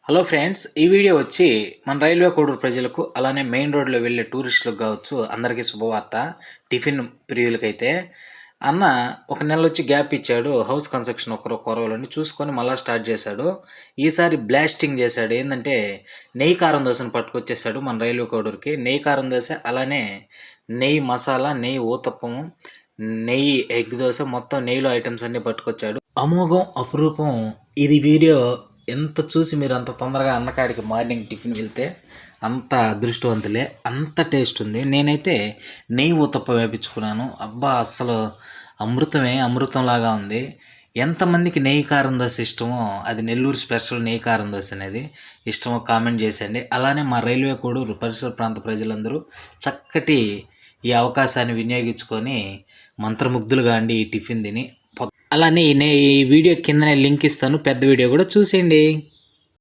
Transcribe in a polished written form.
Hello friends, ఈ video వచ్చి మన రైల్వే కోడూరు ప్రజలకు అలానే మెయిన్ రోడ్లో వెళ్ళే టూరిస్టులకు కావచ్చు అందరికీ శుభవార్త. టిఫిన్ ప్రియులకైతే అన్న ఒక నెల వచ్చి గ్యాప్ ఇచ్చాడు. హౌస్ కన్స్ట్రక్షన్ ఒకరు కొరవలని చూసుకొని మళ్ళీ స్టార్ట్ చేశాడు. ఈసారి బ్లాస్టింగ్ చేశాడు. ఏంటంటే నెయ్యి కారం దోశను పట్టుకొచ్చేసాడు మన రైల్వే కోడూరుకి. నెయ్యి కారం దోశ, అలానే నెయ్యి మసాలా, నెయ్యి ఊతప్పము, నెయ్యి ఎగ్ దోశ, మొత్తం నెయ్యిలో ఐటమ్స్ అన్నీ పట్టుకొచ్చాడు. అమోఘం, అపురూపం. ఇది వీడియో ఎంత చూసి మీరు అంత తొందరగా అన్నకాడికి మార్నింగ్ టిఫిన్ వెళ్తే అంత అదృష్టవంతులే. అంత టేస్ట్ ఉంది. నేనైతే నెయ్యి ఊతప్ప వేపించుకున్నాను. అబ్బా, అస్సలు అమృతంలాగా ఉంది. ఎంతమందికి నెయ్యి కారం దోశ ఇష్టమో, అది నెల్లూరు స్పెషల్ నెయ్యి కారం దోశ అనేది ఇష్టమో కామెంట్ చేసేయండి. అలానే మా రైల్వే కోడూరు పరిసర ప్రాంత ప్రజలందరూ చక్కటి ఈ అవకాశాన్ని వినియోగించుకొని మంత్రముగ్ధులుగా అండి ఈ టిఫిన్ తిని. అలానే ఈ వీడియో కిందనే లింక్ ఇస్తాను, పెద్ద వీడియో కూడా చూసేయండి.